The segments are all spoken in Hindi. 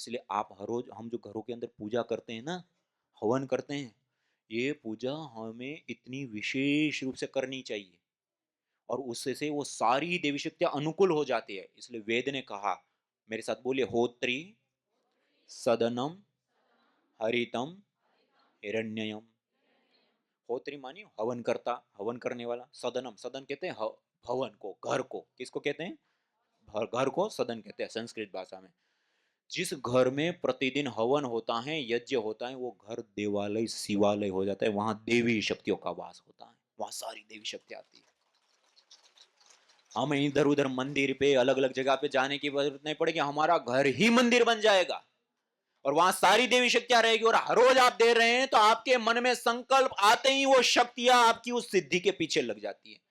इसलिए आप हर रोज हम जो घरों के अंदर पूजा करते हैं ना, हवन करते हैं, ये पूजा हमें इतनी विशेष रूप से करनी चाहिए और उससे से वो सारी देवी शक्तियां अनुकूल हो जाती है। इसलिए वेद ने कहा, मेरे साथ बोलिए, होत्री सदनम हरितम हिरण्ययम। होत्री मानी हवन करता, हवन करने वाला। सदनम, सदन कहते हैं भवन को, घर को। किसको कहते हैं? घर को सदन कहते हैं संस्कृत भाषा में। जिस घर में प्रतिदिन हवन होता है, यज्ञ होता है, वो घर देवालय शिवालय हो जाता है। वहां देवी शक्तियों का वास होता है, वहां सारी देवी शक्ति आती है। हमें इधर उधर मंदिर पे अलग अलग जगह पे जाने की जरूरत नहीं पड़ेगी, हमारा घर ही मंदिर बन जाएगा और वहां सारी देवी शक्तियां रहेगी। और हर रोज आप दे रहे हैं तो आपके मन में संकल्प आते ही वो शक्तियां आपकी उस सिद्धि के पीछे लग जाती है।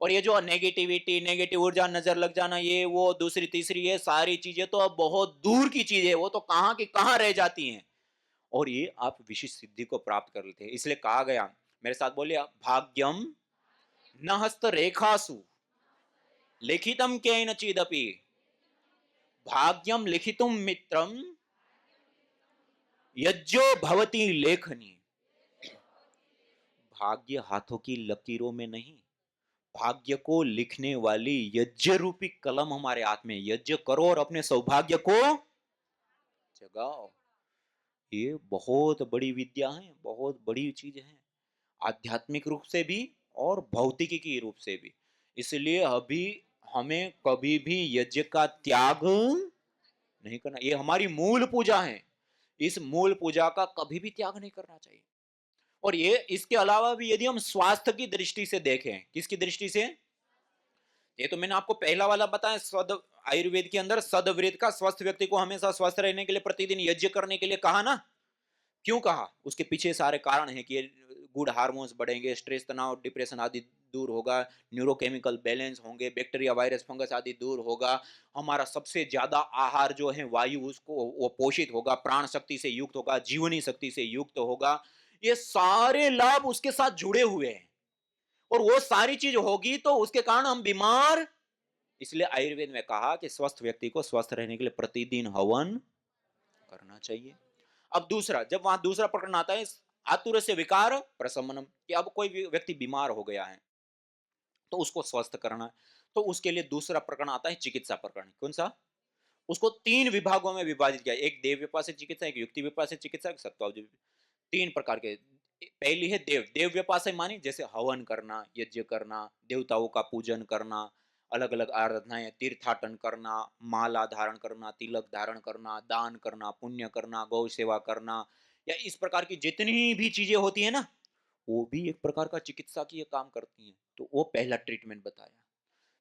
और ये जो नेगेटिविटी, नेगेटिव ऊर्जा, नजर लग जाना, ये वो दूसरी तीसरी, ये सारी चीजें तो अब बहुत दूर की चीज है, वो तो कहां की कहां रह जाती हैं। और ये आप विशिष्ट सिद्धि को प्राप्त कर लेते हैं। इसलिए कहा गया, मेरे साथ बोलिए, भाग्यम न हस्त रेखासु लिखितम केनचिदपि भाग्यम लिखितुम मित्रम यज्ञो भवति लेखनी। भाग्य हाथों की लकीरों में नहीं, भाग्य को लिखने वाली यज्ञ रूपी कलम हमारे हाथ में। यज्ञ करो और अपने सौभाग्य को जगाओ। ये बहुत बड़ी विद्या है, बहुत बड़ी चीज है, आध्यात्मिक रूप से भी और भौतिकी की रूप से भी। इसलिए अभी हमें कभी भी यज्ञ का त्याग नहीं करना। ये हमारी मूल पूजा है, इस मूल पूजा का कभी भी त्याग नहीं करना चाहिए। और ये इसके अलावा भी यदि हम स्वास्थ्य की दृष्टि से देखें, किसकी दृष्टि से? ये तो मैंने आपको पहला वाला बताया, सद आयुर्वेद के अंदर सदवृत का, स्वस्थ व्यक्ति को हमेशा स्वस्थ रहने के लिए प्रतिदिन यज्ञ करने के लिए कहा ना। क्यों कहा? उसके पीछे सारे कारण हैं कि ये गुड हार्मोन्स बढ़ेंगे, स्ट्रेस, तनाव, डिप्रेशन आदि दूर होगा, न्यूरोकेमिकल बैलेंस होंगे, बैक्टीरिया, वायरस, फंगस आदि दूर होगा, हमारा सबसे ज्यादा आहार जो है वायु, उसको वो पोषित होगा, प्राण शक्ति से युक्त होगा, जीवनी शक्ति से युक्त होगा। ये सारे लाभ उसके साथ जुड़े हुए हैं और वो सारी चीज होगी तो उसके कारण हम बीमार। इसलिए आयुर्वेद में कहा कि स्वस्थ व्यक्ति को स्वस्थ रहने के लिए प्रतिदिन हवन करना चाहिए। अब दूसरा, जब वहां दूसरा प्रकरण आता है, आतुर से विकार प्रशमनम, कि अब कोई व्यक्ति बीमार हो गया है तो उसको स्वस्थ करना है, तो उसके लिए दूसरा प्रकरण आता है चिकित्सा प्रकरण। कौन सा? उसको तीन विभागों में विभाजित किया, एक देव व्यपाश्य चिकित्सा, एक युक्ति व्यपाश्य चिकित्सा, एक सत्वावधि। तीन प्रकार के। पहली है देव। देव व्यपाश्य मानी जैसे हवन करना, यज्ञ करना, देवताओं का पूजन करना, अलग अलग आराधनाएं, तीर्थाटन करना, माला धारण करना, तिलक धारण करना, दान करना, पुण्य करना, गौ सेवा करना, या इस प्रकार की जितनी भी चीजें होती है ना, वो भी एक प्रकार का चिकित्सा की काम करती हैं। तो वो पहला ट्रीटमेंट बताया।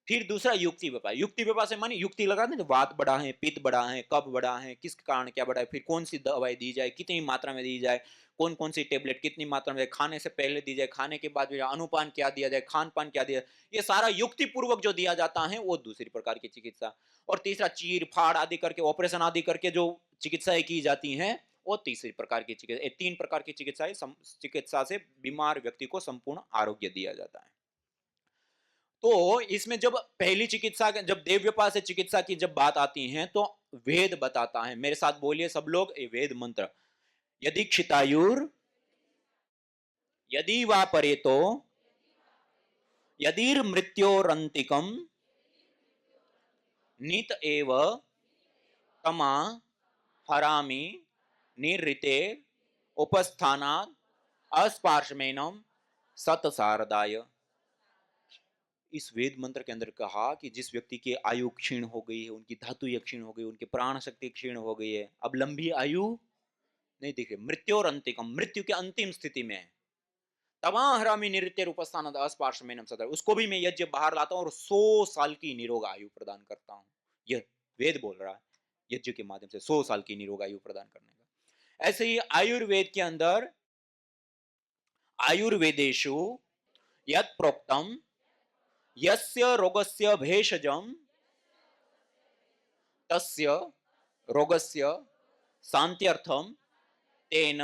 फिर दूसरा युक्ति व्यापार। युक्ति व्यापार से मानी युक्ति लगा दें, तो वात बढ़ा है, पित्त बढ़ा है, कब बढ़ा है, किस कारण क्या बढ़ा है, फिर कौन सी दवाई दी जाए, कितनी मात्रा में दी जाए, कौन कौन सी टेबलेट कितनी मात्रा में, खाने से पहले दी जाए, खाने के बाद अनुपान क्या दिया जाए, खान पान क्या दिया जाए, ये सारा युक्ति पूर्वक जो दिया जाता है वो दूसरी प्रकार की चिकित्सा। और तीसरा चीर फाड़ आदि करके, ऑपरेशन आदि करके जो चिकित्साएं की जाती हैं, वो तीसरी प्रकार की चिकित्सा। तीन प्रकार की चिकित्साएं, चिकित्सा से बीमार व्यक्ति को संपूर्ण आरोग्य दिया जाता है। तो इसमें जब पहली चिकित्सा, जब देव्यपा से चिकित्सा की जब बात आती है तो वेद बताता है। मेरे साथ बोलिए सब लोग, ये वेद मंत्र, यदि क्षितायुर यदि वा परेतो यदिर मृत्योरंतिकम नित एव तमा हरामि निर्ऋते उपस्थानात् अस्पार्शमेनम सतसारदाय। इस वेद मंत्र के अंदर कहा कि जिस व्यक्ति की आयु क्षीण हो गई है, उनकी धातु क्षीण हो गई, उनकी प्राण शक्ति क्षीण हो गई है, अब लंबी आयु नहीं दिख रही, मृत्यु और अंतिकम, मृत्यु के अंतिम स्थिति में है, तवा हरामी नित्य रूपस्थान अस्पर्श में सदर, उसको भी मैं यज्ञ बाहर लाता हूँ और 100 साल की निरोग आयु प्रदान करता हूँ। यह वेद बोल रहा है, यज्ञ के माध्यम से 100 साल की निरोग आयु प्रदान करने का। ऐसे ही आयुर्वेद के अंदर, आयुर्वेदेशु यत् प्रोक्तम यस्य रोगस्य भेषजम तस्य रोगस्य शांत्यर्थम तेन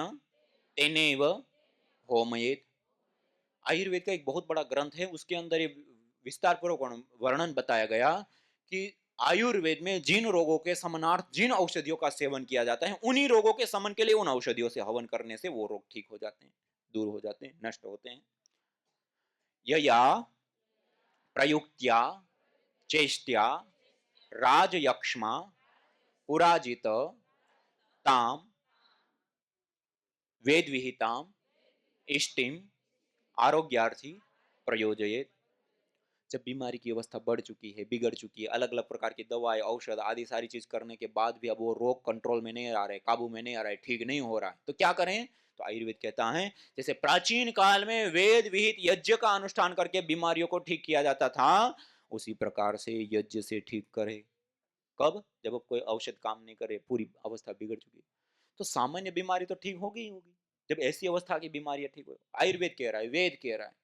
तेनेव होमयेत। आयुर्वेद का एक बहुत बड़ा ग्रंथ है, उसके अंदर ये विस्तार पूर्वक वर्णन बताया गया कि आयुर्वेद में जिन रोगों के समनार्थ जिन औषधियों का सेवन किया जाता है, उन्हीं रोगों के समन के लिए उन औषधियों से हवन करने से वो रोग ठीक हो जाते हैं, दूर हो जाते हैं, नष्ट होते हैं। यया प्रयुक्त्या चेष्ट्या राजयक्ष्मा पुराजित ताम वेद विहिताम इष्टिम आरोग्यार्थी प्रयोजयेत। जब बीमारी की अवस्था बढ़ चुकी है, बिगड़ चुकी है, अलग अलग प्रकार की दवाएं, औषध आदि सारी चीज करने के बाद भी अब वो रोग कंट्रोल में नहीं आ रहे, काबू में नहीं आ रहा है, ठीक नहीं हो रहा है, तो क्या करें? तो आयुर्वेद कहता है जैसे प्राचीन काल में वेद विहित यज्ञ का अनुष्ठान करके बीमारियों को ठीक किया जाता था, उसी प्रकार से यज्ञ से ठीक करे। कब? जब अब कोई औषध काम नहीं करे, पूरी अवस्था बिगड़ चुकी है। तो सामान्य बीमारी तो ठीक होगी ही होगी, जब ऐसी अवस्था की बीमारियां ठीक हो, आयुर्वेद कह रहा है, वेद कह रहा है।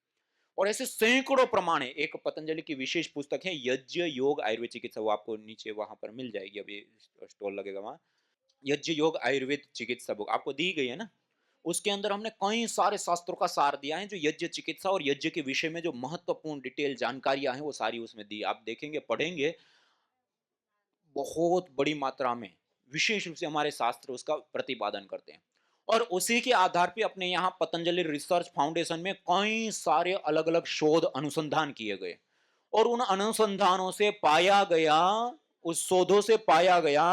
और ऐसे सैकड़ों प्रमाण है। एक पतंजलि की विशेष पुस्तक है यज्ञ योग आयुर्वेद चिकित्सा, वो आपको नीचे वहां पर मिल जाएगी, अभी स्टॉल लगेगा वहां। यज्ञ योग आयुर्वेद चिकित्सा बुक आपको दी गई है ना, उसके अंदर हमने कई सारे शास्त्रों का सार दिया है, जो यज्ञ चिकित्सा और यज्ञ के विषय में जो महत्वपूर्ण डिटेल जानकारियां हैं वो सारी उसमें दी। आप देखेंगे, पढ़ेंगे, बहुत बड़ी मात्रा में विशेष रूप से हमारे शास्त्र उसका प्रतिपादन करते हैं। और उसी के आधार पे अपने यहाँ पतंजलि रिसर्च फाउंडेशन में कई सारे अलग अलग शोध अनुसंधान किए गए, और उन अनुसंधानों से पाया गया, उस शोधों से पाया गया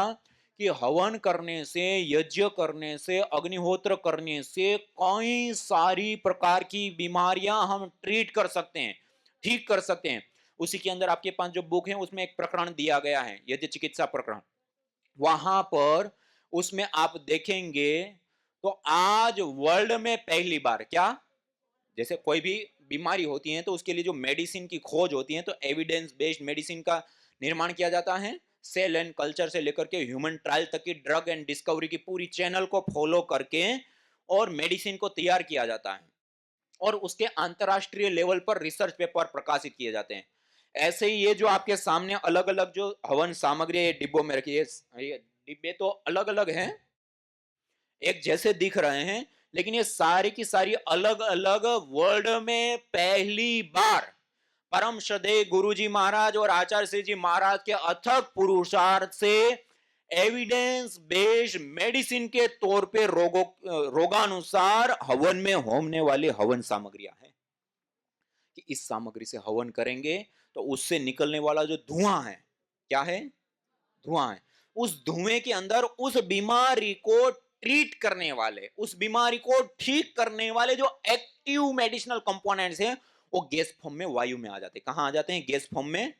कि हवन करने से, यज्ञ करने से, अग्निहोत्र करने से कई सारी प्रकार की बीमारियां हम ट्रीट कर सकते हैं, ठीक कर सकते हैं। उसी के अंदर आपके पास जो बुक है उसमें एक प्रकरण दिया गया है, यज्ञ चिकित्सा प्रकरण। वहां पर उसमें आप देखेंगे तो आज वर्ल्ड में पहली बार क्या, जैसे कोई भी बीमारी होती है तो उसके लिए जो मेडिसिन की खोज होती है, तो एविडेंस बेस्ड मेडिसिन का निर्माण किया जाता है, सेल एंड कल्चर से लेकर के ह्यूमन ट्रायल तक की ड्रग एंड डिस्कवरी की पूरी चैनल को फॉलो करके और मेडिसिन को तैयार किया जाता है, और उसके अंतरराष्ट्रीय लेवल पर रिसर्च पेपर प्रकाशित किए जाते हैं। ऐसे ही ये जो आपके सामने अलग अलग जो हवन सामग्री ये डिब्बों में रखी है, ये डिब्बे तो अलग अलग हैं, एक जैसे दिख रहे हैं, लेकिन ये सारी की सारी अलग अलग वर्ल्ड में पहली बार परम श्रद्धेय गुरुजी महाराज और आचार्य श्री जी महाराज के अथक पुरुषार्थ से एविडेंस बेस्ड मेडिसिन के तौर पे रोगानुसार हवन में होने वाली हवन सामग्रियां हैं, कि इस सामग्री से हवन करेंगे तो उससे निकलने वाला जो धुआं है, क्या है? धुआं है। उस धुएं के अंदर उस बीमारी को ट्रीट करने वाले, उस बीमारी को ठीक करने वाले जो एक्टिव मेडिसिनल कंपोनेंट्स हैं, वो गैस फॉर्म में वायु में आ जाते हैं। कहां आ जाते हैं? गैस फॉर्म में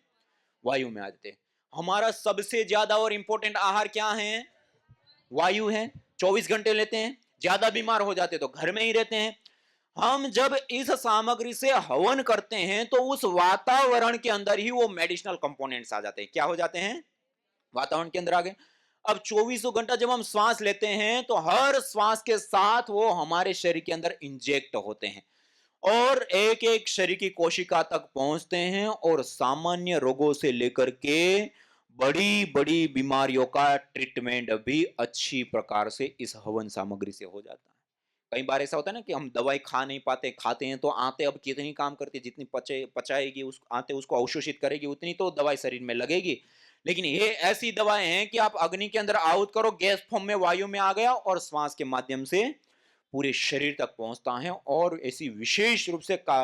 वायु में आ जाते हैं। हमारा सबसे ज्यादा और इंपॉर्टेंट आहार क्या है? वायु है। 24 घंटे लेते हैं, ज्यादा बीमार हो जाते तो घर में ही रहते हैं। हम जब इस सामग्री से हवन करते हैं तो उस वातावरण के अंदर ही वो मेडिसिनल कंपोनेंट्स आ जाते हैं। क्या हो जाते हैं? वातावरण के अंदर आ गए। अब 24 घंटा जब हम श्वास लेते हैं तो हर श्वास के साथ वो हमारे शरीर के अंदर इंजेक्ट होते हैं, और एक एक शरीर की कोशिका तक पहुंचते हैं, और सामान्य रोगों से लेकर के बड़ी बड़ी बीमारियों का ट्रीटमेंट भी अच्छी प्रकार से इस हवन सामग्री से हो जाता है। कई बार ऐसा होता है ना कि हम दवाई खा नहीं पाते, खाते हैं तो आंतें अब कितनी काम करती है, जितनी पचाएगी उस आंतें उसको अवशोषित करेगी, उतनी तो दवाई शरीर में लगेगी। लेकिन ये ऐसी दवाएं हैं कि आप अग्नि के अंदर आहुत करो, गैस फॉर्म में वायु में आ गया, और श्वास के माध्यम से पूरे शरीर तक पहुंचता है, और ऐसी विशेष रूप से का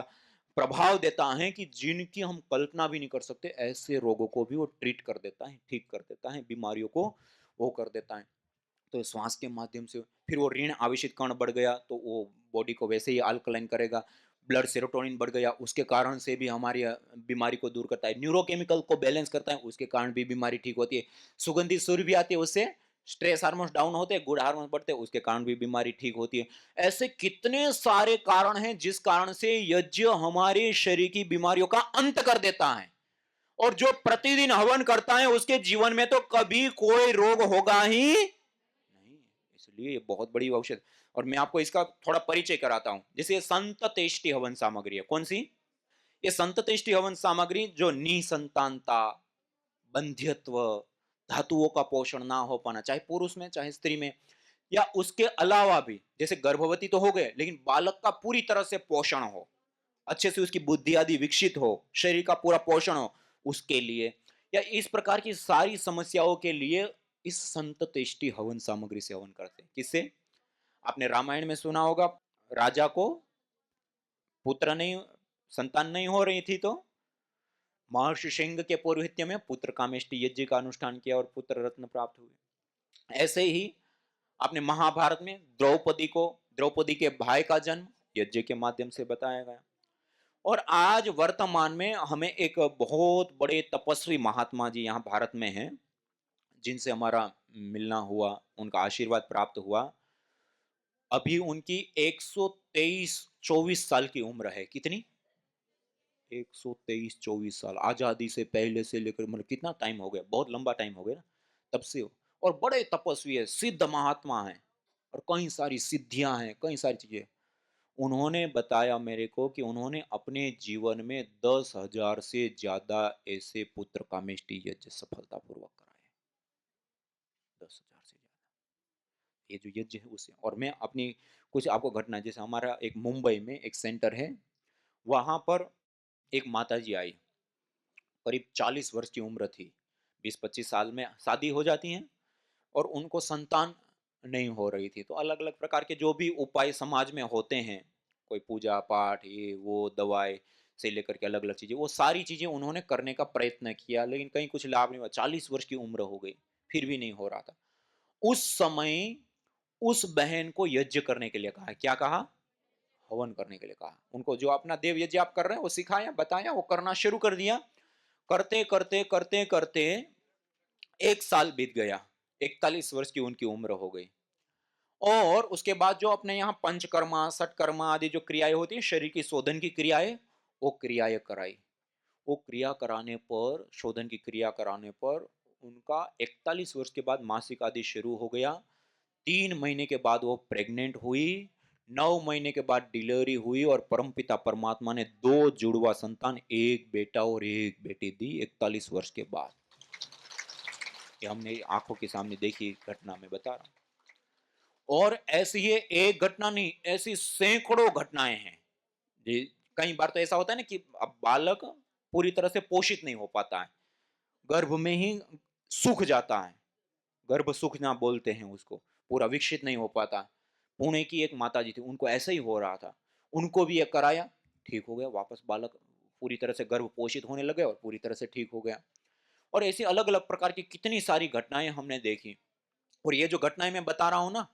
प्रभाव देता है कि जिनकी हम कल्पना भी नहीं कर सकते, ऐसे रोगों को भी वो ट्रीट कर देता है, ठीक कर देता है, बीमारियों को वो कर देता है। तो श्वास के माध्यम से फिर वो ऋण आवेशित कण बढ़ गया तो वो बॉडी को वैसे ही अल्कलाइन करेगा। ब्लड सेरोटोनिन बढ़ गया, उसके कारण से भी हमारी बीमारी को दूर करता है। न्यूरोकेमिकल को बैलेंस करता है, उसके कारण भी बीमारी ठीक होती है। सुगंधित सूर्य भी आती है, उससे स्ट्रेस हार्मोन्स डाउन होते हैं, गुड हार्मोन्स बढ़ते हैं, उसके कारण भी बीमारी ठीक होती है। ऐसे कितने सारे कारण हैं जिस कारण से यज्ञ हमारे शरीर की बीमारियों का अंत कर देता है, और जो प्रतिदिन हवन करता है उसके जीवन में तो कभी कोई रोग होगा ही नहीं। इसलिए ये बहुत बड़ी औषध। और मैं आपको इसका थोड़ा परिचय कराता हूं। जैसे संत तेष्टि हवन सामग्री है, कौन सी? ये संत तेष्टि हवन सामग्री जो निसंतानता, बंध्यत्व, धातुओं का पोषण ना हो पाना, चाहे पुरुष में चाहे स्त्री में, या उसके अलावा भी जैसे गर्भवती तो हो गए, लेकिन बालक का पूरी तरह से पोषण हो, अच्छे से उसकी बुद्धि आदि विकसित हो, शरीर का पूरा पोषण हो, उसके लिए या इस प्रकार की सारी समस्याओं के लिए इस संत तेष्टि हवन सामग्री से हवन करते हैं। किससे? आपने रामायण में सुना होगा, राजा को पुत्र नहीं, संतान नहीं हो रही थी, तो महर्षि सिंह के पौरोहित्य में पुत्र कामेष्टि यज्ञ का अनुष्ठान किया और पुत्र रत्न प्राप्त हुए। ऐसे ही आपने महाभारत में द्रौपदी के भाई का जन्म यज्ञ के माध्यम से बताया गया। और आज वर्तमान में हमें एक बहुत बड़े तपस्वी महात्मा जी यहाँ भारत में हैं, जिनसे हमारा मिलना हुआ, उनका आशीर्वाद प्राप्त हुआ। अभी उनकी 123-24 साल की उम्र है। कितनी? 123-24 साल। आजादी से पहले से लेकर मतलब कितना टाइम हो गया, बहुत लंबा टाइम हो गया ना तब से। और बड़े तपस्वी है, सिद्ध महात्मा है, और कई सारी सिद्धियां हैं, कई सारी चीजें। उन्होंने बताया मेरे को कि उन्होंने अपने जीवन में 10,000 से ज्यादा ऐसे पुत्र कामेष्टि यज्ञ सफलतापूर्वक कराए। 10,000 से ज्यादा ये जो यज्ञ है उससे। और मैं अपनी कुछ आपको घटना, जैसे हमारा एक मुंबई में एक सेंटर है, वहां पर एक माता जी आई, करीब 40 वर्ष की उम्र थी। 20-25 साल में शादी हो जाती हैं, और उनको संतान नहीं हो रही थी। तो अलग अलग प्रकार के जो भी उपाय समाज में होते हैं, कोई पूजा पाठ, ये वो, दवाई से लेकर के अलग अलग चीजें, वो सारी चीजें उन्होंने करने का प्रयत्न किया, लेकिन कहीं कुछ लाभ नहीं हुआ। 40 वर्ष की उम्र हो गई, फिर भी नहीं हो रहा था। उस समय उस बहन को यज्ञ करने के लिए कहा। क्या कहा? हवन करने के लिए कहा। उनको जो अपना देव यज्ञ आप कर रहे हैं वो सिखाया, बताया, वो करना शुरू कर दिया। करते करते करते करते 1 साल बीत गया। 41 वर्ष की उनकी उम्र हो गई। और उसके बाद जो अपने यहाँ पंचकर्मा, सटकर्मा आदि जो क्रियाएं होती है, शरीर की शोधन की क्रियाएं, वो क्रियाएं कराई। वो क्रिया कराने पर, शोधन की क्रिया कराने पर उनका 41 वर्ष के बाद मासिक आदि शुरू हो गया। 3 महीने के बाद वो प्रेग्नेंट हुई। 9 महीने के बाद डिलीवरी हुई, और परमपिता परमात्मा ने 2 जुड़वा संतान, एक बेटा और एक बेटी दी 41 वर्ष के बाद। ये हमने आंखों के सामने देखी घटना में बता रहा हूं। और ऐसी ये एक घटना नहीं, ऐसी सैकड़ों घटनाएं हैं। जी, कई बार तो ऐसा होता है ना कि अब बालक पूरी तरह से पोषित नहीं हो पाता है, गर्भ में ही सूख जाता है, गर्भ सूखना बोलते हैं उसको, पूरा विकसित नहीं हो पाता। पुणे की एक माता जी थी, उनको ऐसा ही हो रहा था। उनको भी ये कराया, ठीक हो गया, वापस बालक पूरी तरह से गर्भ पोषित होने लगे और पूरी तरह से ठीक हो गया। और ऐसी अलग अलग प्रकार की कितनी सारी घटनाएं हमने देखी। और ये जो घटनाएं मैं बता रहा हूं ना,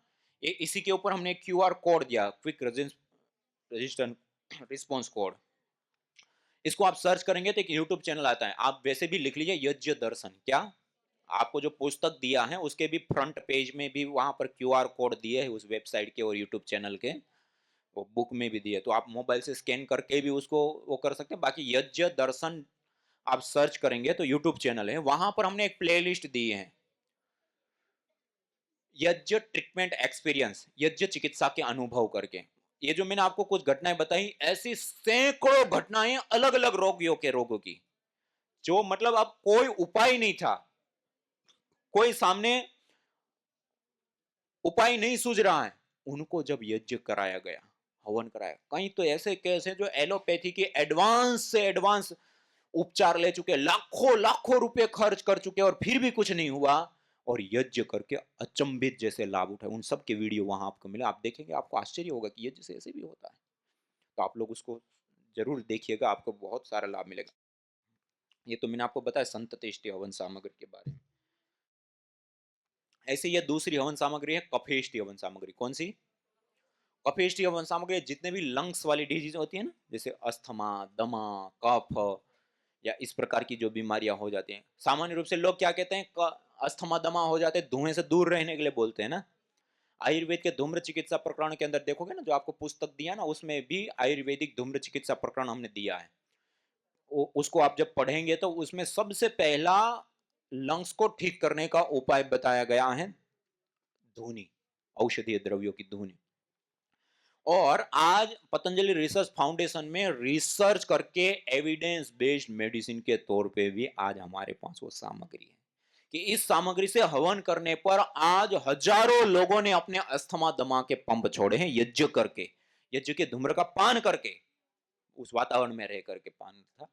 ये इसी के ऊपर हमने क्यूआर कोड दिया, क्विक रजिस्टर रिस्पॉन्स कोड। इसको आप सर्च करेंगे तो एक यूट्यूब चैनल आता है, आप वैसे भी लिख लीजिए यज्ञ दर्शन। क्या? आपको जो पुस्तक दिया है उसके भी फ्रंट पेज में भी वहां पर क्यूआर कोड दिए है, उस वेबसाइट के और यूट्यूब चैनल के, वो बुक में भी दिए, तो आप मोबाइल से स्कैन करके भी उसको वो कर सकते हैं। बाकी यज्ञ दर्शन आप सर्च करेंगे तो यूट्यूब चैनल है, वहां पर हमने एक प्लेलिस्ट दी है, यज्ञ ट्रीटमेंट एक्सपीरियंस, यज्ञ चिकित्सा के अनुभव करके। ये जो मैंने आपको कुछ घटनाएं बताई, ऐसी सैकड़ों घटनाएं अलग अलग रोगों की, जो मतलब अब कोई उपाय नहीं था, कोई सामने उपाय नहीं सूझ रहा है, उनको जब यज्ञ कराया गया, हवन कराया। कहीं तो ऐसे केस हैं जो एलोपैथी के एडवांस से एडवांस उपचार ले चुके, लाखों लाखों रुपए खर्च कर चुके, और फिर भी कुछ नहीं हुआ, और यज्ञ करके अचंभित जैसे लाभ उठाए। उन सब के वीडियो वहां आपको मिले, आप देखेंगे, आपको आश्चर्य होगा कि यज्ञ से ऐसे भी होता है। तो आप लोग उसको जरूर देखिएगा, आपको बहुत सारा लाभ मिलेगा। ये तो मैंने आपको बताया संत तेष्टि हवन सामग्री के बारे में। ऐसे ये दूसरी हवन सामग्री है कफेष्टि हवन सामग्री। कौन सी? कफेष्टि हवन सामग्री जितने भी लंग्स वाली डिजीज होती है ना, जैसे अस्थमा, दमा, कफ, या इस प्रकार की जो बीमारियां हो जाती हैं, सामान्य रूप से लोग क्या कहते हैं, अस्थमा दमा हो जाते हैं, धुएं से दूर रहने के लिए बोलते हैं ना। आयुर्वेद के धूम्र चिकित्सा प्रकरण के अंदर देखोगे ना, जो आपको पुस्तक दिया ना, उसमें भी आयुर्वेदिक धूम्र चिकित्सा प्रकरण हमने दिया है। उसको आप जब पढ़ेंगे तो उसमें सबसे पहला लंग्स को ठीक करने का उपाय बताया गया है, धूनी, औषधीय द्रव्यों की धूनी। और आज पतंजलि रिसर्च फाउंडेशन में रिसर्च करके एविडेंस बेस्ड मेडिसिन के तौर पे भी आज हमारे पास वो सामग्री है, कि इस सामग्री से हवन करने पर आज हजारों लोगों ने अपने अस्थमा दमा के पंप छोड़े हैं, यज्ञ करके, यज्ञ के धूम्र का पान करके, उस वातावरण में रह करके पान था।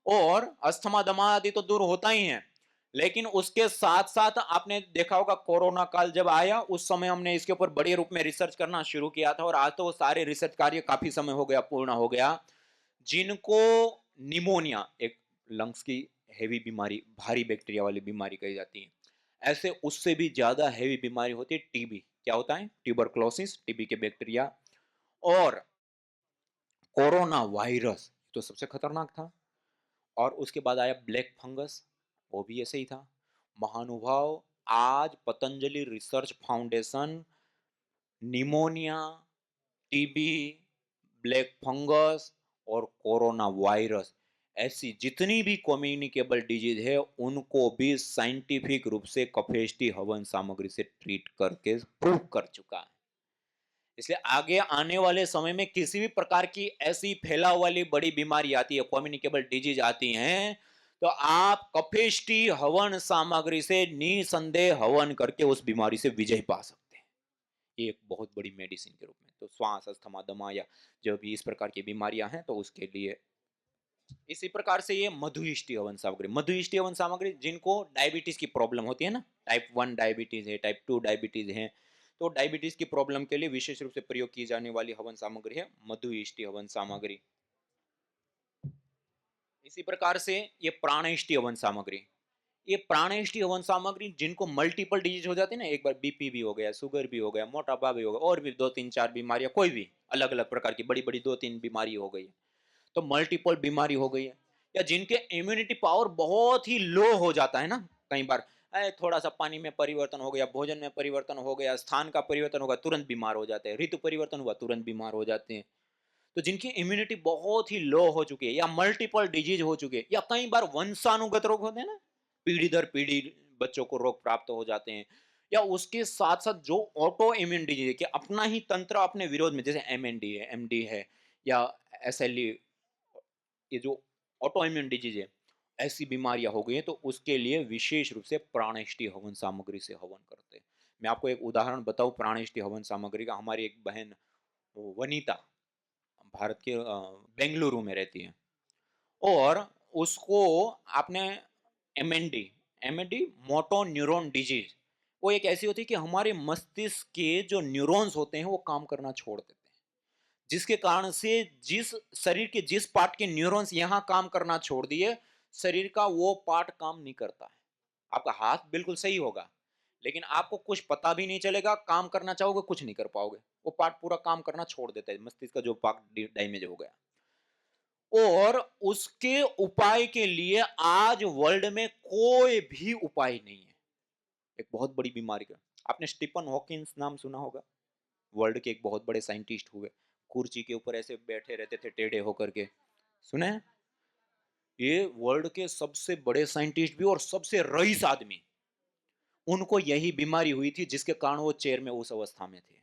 और अस्थमा दमा आदि तो दूर होता ही है, लेकिन उसके साथ साथ आपने देखा होगा कोरोना काल जब आया उस समय हमने इसके ऊपर बड़े रूप में रिसर्च करना शुरू किया था और आज तो वो सारे रिसर्च कार्य काफी समय हो गया, पूर्ण हो गया। जिनको निमोनिया, एक लंग्स की हेवी बीमारी, भारी बैक्टीरिया वाली बीमारी कही जाती है, ऐसे उससे भी ज्यादा हेवी बीमारी होती है टीबी। क्या होता है? ट्यूबरक्लोसिस, टीबी के बैक्टीरिया। और कोरोना वायरस तो सबसे खतरनाक था। और उसके बाद आया ब्लैक फंगस, वो भी ऐसे ही था। महानुभाव, आज Patanjali research foundation pneumonia, TB, black fungus और कोरोना वायरस, ऐसी जितनी भी कम्युनिकेबल डिजीज है उनको भी साइंटिफिक रूप से कफेष्टी हवन सामग्री से ट्रीट करके प्रूव कर चुका है। इसलिए आगे आने वाले समय में किसी भी प्रकार की ऐसी फैलाव वाली बड़ी बीमारी आती है, कम्युनिकेबल डिजीज आती हैं, तो आप कफेष्टी हवन सामग्री से निसंदेह हवन करके उस बीमारी से विजय पा सकते हैं। ये एक बहुत बड़ी मेडिसिन के रूप में। तो श्वास, अस्थमा, दमा या जो भी इस प्रकार की बीमारियां हैं तो उसके लिए इसी प्रकार से ये मधुइष्टि हवन सामग्री, मधुइष्टि हवन सामग्री जिनको डायबिटीज की प्रॉब्लम होती है ना, टाइप 1 डायबिटीज है, टाइप 2 डायबिटीज है, तो डायबिटीज की प्रॉब्लम के लिए विशेष रूप से प्रयोग की जाने वाली हवन सामग्री है मधुइष्टि हवन सामग्री। इसी प्रकार से ये प्राणेष्टि हवन सामग्री, ये प्राणेष्टि हवन सामग्री जिनको मल्टीपल डिजीज हो जाते हैं ना, एक बार बीपी भी हो गया, शुगर भी हो गया, मोटापा भी हो गया, और भी दो तीन चार बीमारियां, कोई भी अलग अलग प्रकार की बड़ी बड़ी दो तीन बीमारी हो गई है, तो मल्टीपल बीमारी हो गई है, या जिनके इम्यूनिटी पावर बहुत ही लो हो जाता है ना, कई बार थोड़ा सा पानी में परिवर्तन हो गया, भोजन में परिवर्तन हो गया, स्थान का परिवर्तन हो गया, तुरंत बीमार हो जाते हैं, ऋतु परिवर्तन हुआ तुरंत बीमार हो जाते हैं। तो जिनकी इम्यूनिटी बहुत ही लो हो चुकी है या मल्टीपल डिजीज हो चुके हैं या कई बार वंशानुगत रोग होते हैं ना, पीढ़ी दर पीढ़ी बच्चों को रोग प्राप्त हो जाते हैं, या उसके साथ साथ जो ऑटो इम्यून डिजीज है कि अपना ही तंत्र अपने विरोध में, जैसे एमएनडी है, एमडी है, या एसएलई, ये जो ऑटो इम्यून डिजीज है, ऐसी बीमारियां हो गई हैं, तो उसके लिए विशेष रूप से प्राणेष्टि हवन सामग्री से हवन करते हैं। मैं आपको एक उदाहरण बताऊं प्राणेष्टि हवन सामग्री का। हमारी एक बहन वनीता भारत के बेंगलुरु में रहती है, और उसको आपने MND, MND motor neuron disease, वो एक ऐसी होती है कि हमारे मस्तिष्क के जो न्यूरॉन्स होते हैं वो काम करना छोड़ देते हैं, जिसके कारण से जिस शरीर के जिस पार्ट के न्यूरॉन्स यहाँ काम करना छोड़ दिए, शरीर का वो पार्ट काम नहीं करता है। आपका हाथ बिल्कुल सही होगा, लेकिन आपको कुछ पता भी नहीं चलेगा, काम करना चाहोगे कुछ नहीं कर पाओगे, वो पार्ट पूरा काम करना छोड़ देता है, मस्तिष्क का जो पार्ट डैमेज हो गया। और उसके उपाय के लिए आज वर्ल्ड में कोई भी उपाय नहीं है, एक बहुत बड़ी बीमारी का। आपने स्टीफन हॉकिंस नाम सुना होगा, वर्ल्ड के एक बहुत बड़े साइंटिस्ट हुए, कुर्सी के ऊपर ऐसे बैठे रहते थे टेढ़े होकर के, सुने हैं? ये वर्ल्ड के सबसे बड़े साइंटिस्ट भी और सबसे रईस आदमी, उनको यही बीमारी हुई थी जिसके कारण वो चेयर में उस अवस्था में थे।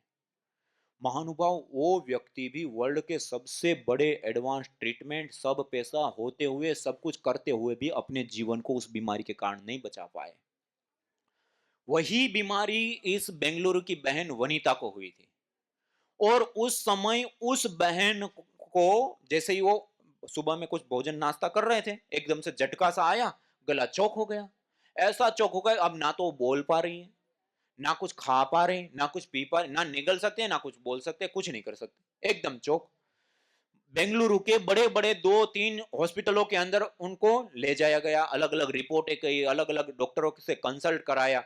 महानुभाव, वो व्यक्ति भी वर्ल्ड के सबसे बड़े एडवांस ट्रीटमेंट सब पैसा होते हुए, सब कुछ करते हुए भी अपने जीवन को उस बीमारी के कारण नहीं बचा पाए। वही बीमारी इस बेंगलुरु की बहन वनीता को हुई थी, और उस समय उस बहन को जैसे ही वो सुबह में कुछ भोजन नाश्ता कर रहे थे, एकदम से झटका सा आया, गला चौक हो गया। ऐसा चौक हो गया, अब ना तो वो बोल पा रही है, ना कुछ खा पा रहे, ना कुछ पी पा रहे, ना निगल सकते हैं, ना कुछ बोल सकते हैं, कुछ नहीं कर सकते, एकदम चौक। बेंगलुरु के बड़े बड़े दो तीन हॉस्पिटलों के अंदर उनको ले जाया गया, अलग अलग रिपोर्टें कही, अलग अलग डॉक्टरों से कंसल्ट कराया,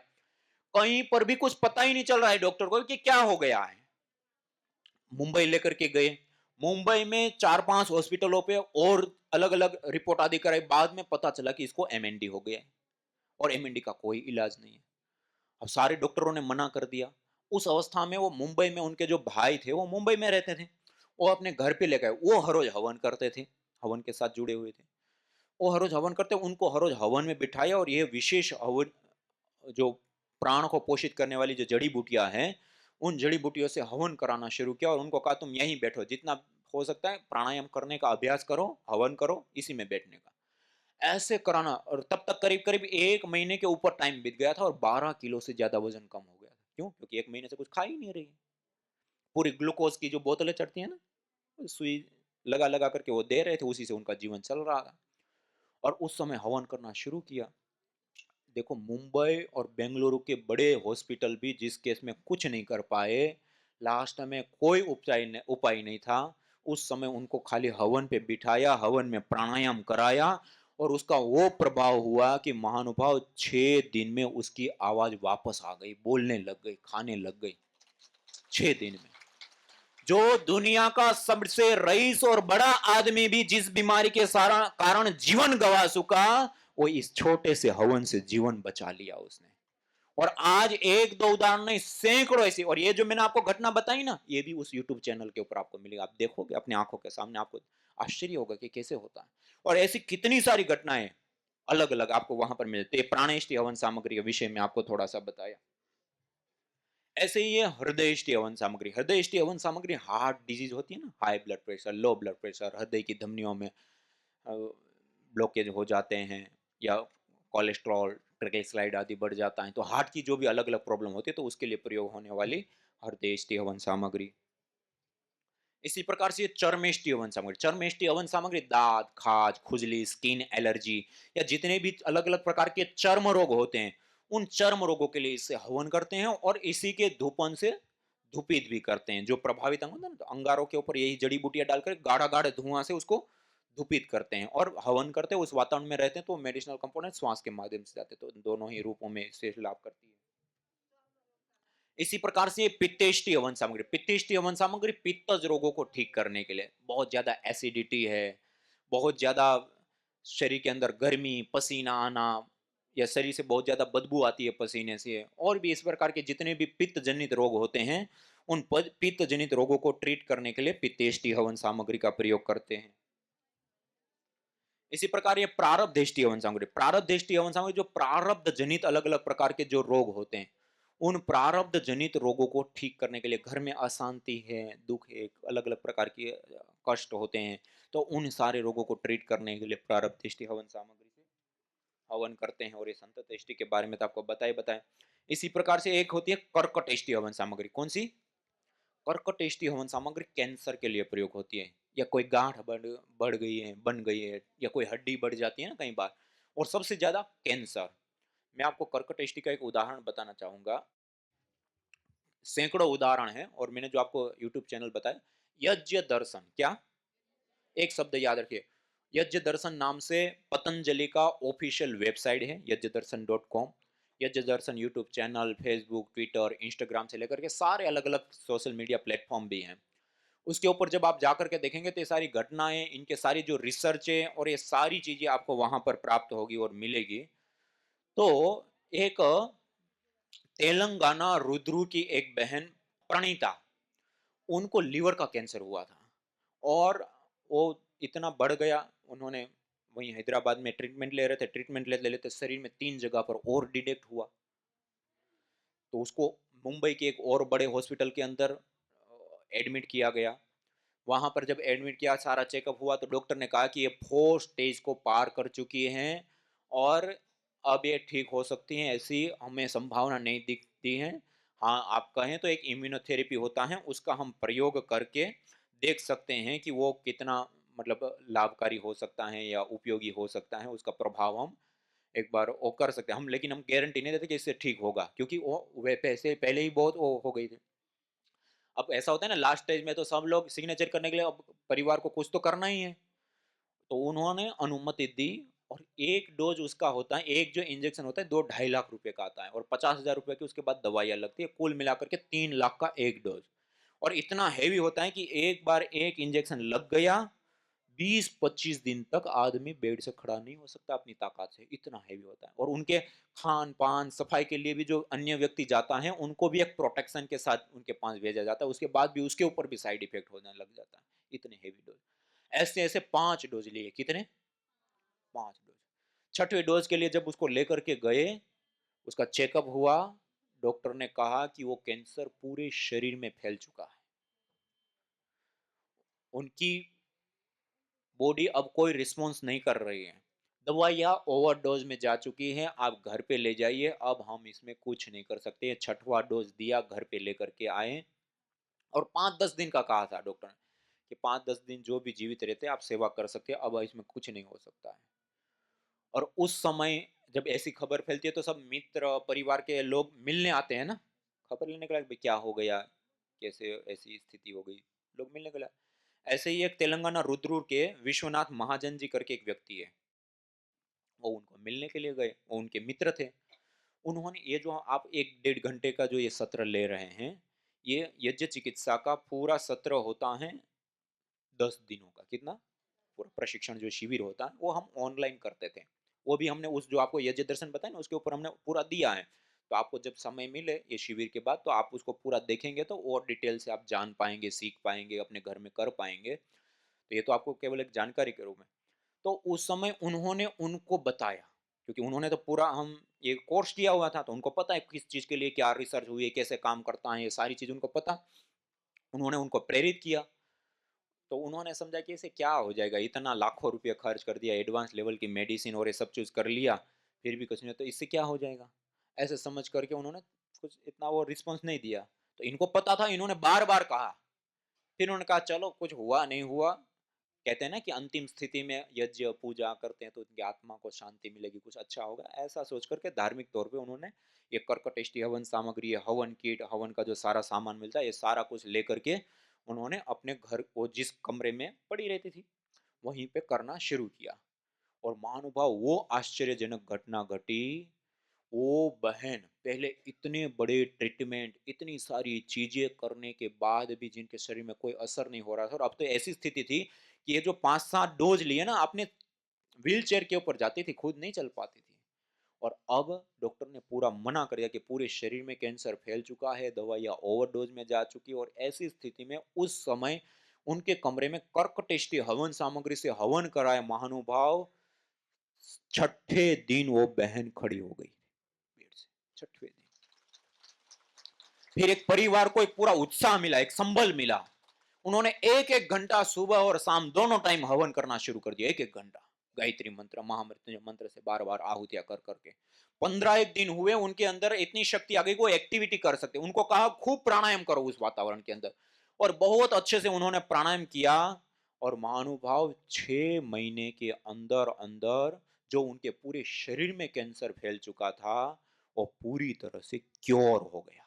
कहीं पर भी कुछ पता ही नहीं चल रहा है डॉक्टर को कि क्या हो गया है। मुंबई लेकर के गए, मुंबई में चार पांच हॉस्पिटलों पे और अलग अलग रिपोर्ट आदि कराई, बाद में पता चला कि इसको एमएनडी हो गया है, और एमएनडी का कोई इलाज नहीं है। अब सारे डॉक्टरों ने मना कर दिया। उस अवस्था में वो मुंबई में, उनके जो भाई थे वो मुंबई में रहते थे, वो अपने घर पे ले गए, वो हर रोज हवन करते थे, हवन के साथ जुड़े हुए थे, वो हर रोज हवन करते, उनको हर रोज हवन में बिठाया, और ये विशेष हवन जो प्राण को पोषित करने वाली जो जड़ी बूटियां हैं, उन जड़ी बूटियों से हवन कराना शुरू किया, और उनको कहा तुम यहीं बैठो, जितना हो सकता है प्राणायाम करने का अभ्यास करो, हवन करो, इसी में बैठने का, ऐसे कराना। और तब तक करीब करीब 1 महीने के ऊपर टाइम बीत गया था, और 12 किलो से ज्यादा वजन कम हो गया था। क्यों? क्योंकि 1 महीने से कुछ खा ही नहीं रही, पूरी ग्लूकोज की जो बोतलें चढ़ती है ना, सुई लगा लगा करके वो दे रहे थे, उसी से उनका जीवन चल रहा था। और उस समय हवन करना शुरू किया। देखो मुंबई और बेंगलुरु के बड़े हॉस्पिटल भी जिस केस में कुछ नहीं कर पाए, लास्ट में कोई उपाय नहीं था, उस समय उनको खाली हवन पे बिठाया, हवन में प्राणायाम कराया और उसका वो प्रभाव हुआ कि महानुभाव 6 दिन में उसकी आवाज वापस आ गई, बोलने लग गई, खाने लग गई। 6 दिन में जो दुनिया का सबसे रईस और बड़ा आदमी भी जिस बीमारी के सारा कारण जीवन गवा चुका, वो इस छोटे से हवन से जीवन बचा लिया उसने। और आज एक दो उदाहरण नहीं, सैकड़ों ऐसी, और ये जो मैंने आपको घटना बताई ना, ये भी उस यूट्यूब चैनल के ऊपर आपको मिलेगा, आप देखोगे अपनी आंखों के सामने, आपको आश्चर्य होगा कि कैसे होता है। और ऐसी कितनी सारी घटनाएं अलग अलग आपको वहां पर मिलती है। प्राणेष्टि हवन सामग्री के विषय में आपको थोड़ा सा बताया। ऐसे ही है हृदयष्टि हवन सामग्री। हृदयष्टि हवन सामग्री हार्ट डिजीज होती है ना, high blood pressure, low blood pressure, हृदय की धमनियों में ब्लॉकेज हो जाते हैं, या कोलेस्ट्रॉल ट्रिग्लिसराइड आदि बढ़ जाता है, तो हार्ट की जो भी अलग अलग प्रॉब्लम होती है तो उसके लिए प्रयोग होने वाली हृदयष्टि हवन सामग्री। इसी प्रकार से चर्मेष्टि हवन सामग्री। चर्मेष्टि हवन सामग्री दांत, खाज, खुजली, स्किन एलर्जी, या जितने भी अलग अलग प्रकार के चर्म रोग होते हैं, उन चर्म रोगों के लिए इससे हवन करते हैं और इसी के धूपन से धूपित भी करते हैं। जो प्रभावित अंग होते हैं ना, तो अंगारों के ऊपर यही जड़ी बूटियां डालकर गाढ़ा गाढ़े धुआं से उसको धूपित करते हैं और हवन करते हैं, उस वातावरण में रहते हैं, तो मेडिसिनल कंपोनेंट श्वास के माध्यम से जाते हैं, तो दोनों ही रूपों में इससे लाभ करती है। इसी प्रकार से पित्तेष्टि हवन सामग्री। पित्तेष्टि हवन सामग्री पित्तज रोगों को ठीक करने के लिए, बहुत ज्यादा एसिडिटी है, बहुत ज्यादा शरीर के अंदर गर्मी, पसीना आना, या शरीर से बहुत ज्यादा बदबू आती है पसीने से, और भी इस प्रकार के जितने भी पित्त जनित रोग होते हैं, उन पित्त जनित रोगों को ट्रीट करने के लिए पित्तेष्टि हवन सामग्री का प्रयोग करते हैं। इसी प्रकार ये प्रारब्धेष्टि हवन सामग्री। प्रारब्धेष्टि हवन सामग्री जो प्रारब्ध जनित अलग अलग प्रकार के जो रोग होते हैं, उन प्रारब्ध जनित रोगों को ठीक करने के लिए, घर में अशांति है, दुख है, अलग अलग प्रकार के कष्ट होते हैं, तो उन सारे रोगों को ट्रीट करने के लिए प्रारब्धेष्टि हवन सामग्री से हवन करते हैं। और ये संततेष्टि के बारे में तो आपको बताए। इसी प्रकार से एक होती है कर्कटेष्टि हवन सामग्री। कौन सी? कर्कटेष्टि हवन सामग्री कैंसर के लिए प्रयोग होती है, या कोई गांठ बढ़ गई है, बन गई है, या कोई हड्डी बढ़ जाती है ना कई बार, और सबसे ज्यादा कैंसर। मैं आपको कर्कटेष्टि का एक उदाहरण बताना चाहूंगा। सैकड़ों उदाहरण है, और मैंने जो आपको यूट्यूब चैनल बताया, यज्ञ दर्शन, क्या, एक शब्द याद रखिए, यज्ञ दर्शन नाम से पतंजलि का ऑफिशियल वेबसाइट है, यज्ञदर्शन.com। Yagya Darshan YouTube channel, Facebook, Twitter, Instagram से लेकर के सारे अलग अलग सोशल मीडिया प्लेटफॉर्म भी हैं। उसके ऊपर जब आप जाकर के देखेंगे तो ये सारी घटनाएं, इनके सारी जो रिसर्च है, और ये सारी चीजें आपको वहां पर प्राप्त होगी और मिलेगी। तो एक तेलंगाना रुद्रु की एक बहन प्रणीता, उनको लीवर का कैंसर हुआ था, और वो इतना बढ़ गया, उन्होंने वहीं हैदराबाद में ट्रीटमेंट ले रहे थे, ट्रीटमेंट लेते लेते शरीर में 3 जगह पर और डिटेक्ट हुआ, तो उसको मुंबई के एक और बड़े हॉस्पिटल के अंदर एडमिट किया गया। वहां पर जब एडमिट किया, सारा चेकअप हुआ, तो डॉक्टर ने कहा कि ये 4 स्टेज को पार कर चुकी हैं, और अब ये ठीक हो सकती हैं, ऐसी हमें संभावना नहीं दिखती है। हाँ, आप कहें तो एक इम्यूनोथेरेपी होता है, उसका हम प्रयोग करके देख सकते हैं कि वो कितना मतलब लाभकारी हो सकता है या उपयोगी हो सकता है, उसका प्रभाव हम एक बार वो कर सकते हैं हम, लेकिन हम गारंटी नहीं देते कि इससे ठीक होगा, क्योंकि वो वे पैसे पहले ही बहुत वो हो गई थी। अब ऐसा होता है ना, लास्ट स्टेज में तो सब लोग सिग्नेचर करने के लिए, अब परिवार को कुछ तो करना ही है, तो उन्होंने अनुमति दी। और एक डोज उसका होता है, एक जो इंजेक्शन होता है 2-2.5 लाख रुपए का आता है, और 50,000 रुपए की उसके बाद दवाइयाँ लगती है, कुल मिलाकर के 3 लाख का एक डोज। और इतना हैवी होता है कि एक बार एक इंजेक्शन लग गया, 20-25 दिन तक आदमी बेड से खड़ा नहीं हो सकता अपनी ताकत से, इतना हैवी होता है। और उनके खान पान सफाई के लिए भी जो अन्य व्यक्ति जाता है, उनको भी एक प्रोटेक्शन के साथ उनके पास भेजा जाता है, उसके बाद भी उसके ऊपर भी साइड इफेक्ट होने लग जाता है, इतने हेवी डोज। ऐसे ऐसे 5 डोज लिए, कितने? 5 डोज। छठवें डोज के लिए जब उसको लेकर के गए, उसका चेकअप हुआ, डॉक्टर ने कहा कि वो कैंसर पूरे शरीर में फैल चुका है, उनकी बॉडी अब कोई रिस्पॉन्स नहीं कर रही है, दवाइयाँ ओवरडोज में जा चुकी हैं, आप घर पे ले जाइए, अब हम इसमें कुछ नहीं कर सकते। छठवां डोज दिया, घर पे लेकर के आए, और 5-10 दिन का कहा था डॉक्टर ने कि 5-10 दिन जो भी जीवित रहते हैं आप सेवा कर सकते हैं, अब इसमें कुछ नहीं हो सकता है। और उस समय जब ऐसी खबर फैलती है तो सब मित्र परिवार के लोग मिलने आते हैं ना, खबर लेने के लिए भाई क्या हो गया, कैसे ऐसी स्थिति हो गई, लोग मिलने के लिए। ऐसे ही एक तेलंगाना रुद्रपुर के विश्वनाथ महाजन जी करके एक व्यक्ति है, वो उनको मिलने के लिए गए, वो उनके मित्र थे। उन्होंने ये जो आप 1 डेढ़ घंटे का जो ये सत्र ले रहे हैं, ये यज्ञ चिकित्सा का पूरा सत्र होता है 10 दिनों का। कितना? पूरा प्रशिक्षण जो शिविर होता है वो हम ऑनलाइन करते थे। वो भी हमने उस जो आपको यज्ञ दर्शन बताया ना उसके ऊपर हमने पूरा दिया है। तो आपको जब समय मिले ये शिविर के बाद तो आप उसको पूरा देखेंगे तो और डिटेल से आप जान पाएंगे, सीख पाएंगे, अपने घर में कर पाएंगे। तो ये तो आपको केवल एक जानकारी के रूप में। तो उस समय उन्होंने उनको बताया, क्योंकि उन्होंने तो पूरा हम ये कोर्स किया हुआ था तो उनको पता है किस चीज़ के लिए क्या रिसर्च हुई है, कैसे काम करता है, ये सारी चीज़ उनको पता। उन्होंने उनको प्रेरित किया। तो उन्होंने समझा कि इसे क्या हो जाएगा, इतना लाखों रुपए खर्च कर दिया, एडवांस लेवल की मेडिसिन और ये सब चीज़ कर लिया, फिर भी कुछ नहीं, तो इससे क्या हो जाएगा? ऐसे समझ करके उन्होंने कुछ इतना वो रिस्पॉन्स नहीं दिया। तो इनको पता था, इन्होंने बार-बार कहा। फिर उन्होंने कहा चलो कुछ हुआ, नहीं हुआ। कहते हैं ना कि अंतिम स्थिति में यज्ञ पूजा करते हैं तो उनकी आत्मा को शांति मिलेगी, कुछ अच्छा होगा, ऐसा सोच करके धार्मिक तौर पे उन्होंने ये कर्कटेष्टि हवन सामग्री, हवन किट, हवन का जो सारा सामान मिलता है, ये सारा कुछ लेकर के उन्होंने अपने घर वो जिस कमरे में पड़ी रहती थी वहीं पे करना शुरू किया। और महानुभाव वो आश्चर्यजनक घटना घटी। वो बहन पहले इतने बड़े ट्रीटमेंट, इतनी सारी चीजें करने के बाद भी जिनके शरीर में कोई असर नहीं हो रहा था, और अब तो ऐसी स्थिति थी कि ये जो 5-7 डोज लिए ना, अपने व्हील चेयर के ऊपर जाती थी, खुद नहीं चल पाती थी। और अब डॉक्टर ने पूरा मना कर दिया कि पूरे शरीर में कैंसर फैल चुका है, दवाइयाँ ओवरडोज में जा चुकी है, और ऐसी स्थिति में उस समय उनके कमरे में कर्कटेष्टि हवन सामग्री से हवन कराए महानुभाव। छठे दिन वो बहन खड़ी हो गई बेड से, छठवें दिन। फिर एक परिवार को एक पूरा उत्साह मिला, एक संबल मिला। उन्होंने एक एक घंटा सुबह और शाम दोनों टाइम हवन करना शुरू कर दिया, एक एक घंटा गायत्री मंत्र, महामृत्युंजय मंत्र से बार बार आहुतियां कर करके। 15 एक दिन हुए, उनके अंदर इतनी शक्ति आ गई वो एक्टिविटी कर सकते। उनको कहा खूब प्राणायाम करो उस वातावरण के अंदर, और बहुत अच्छे से उन्होंने प्राणायाम किया। और महानुभाव 6 महीने के अंदर अंदर जो उनके पूरे शरीर में कैंसर फैल चुका था वो पूरी तरह से क्योर हो गया।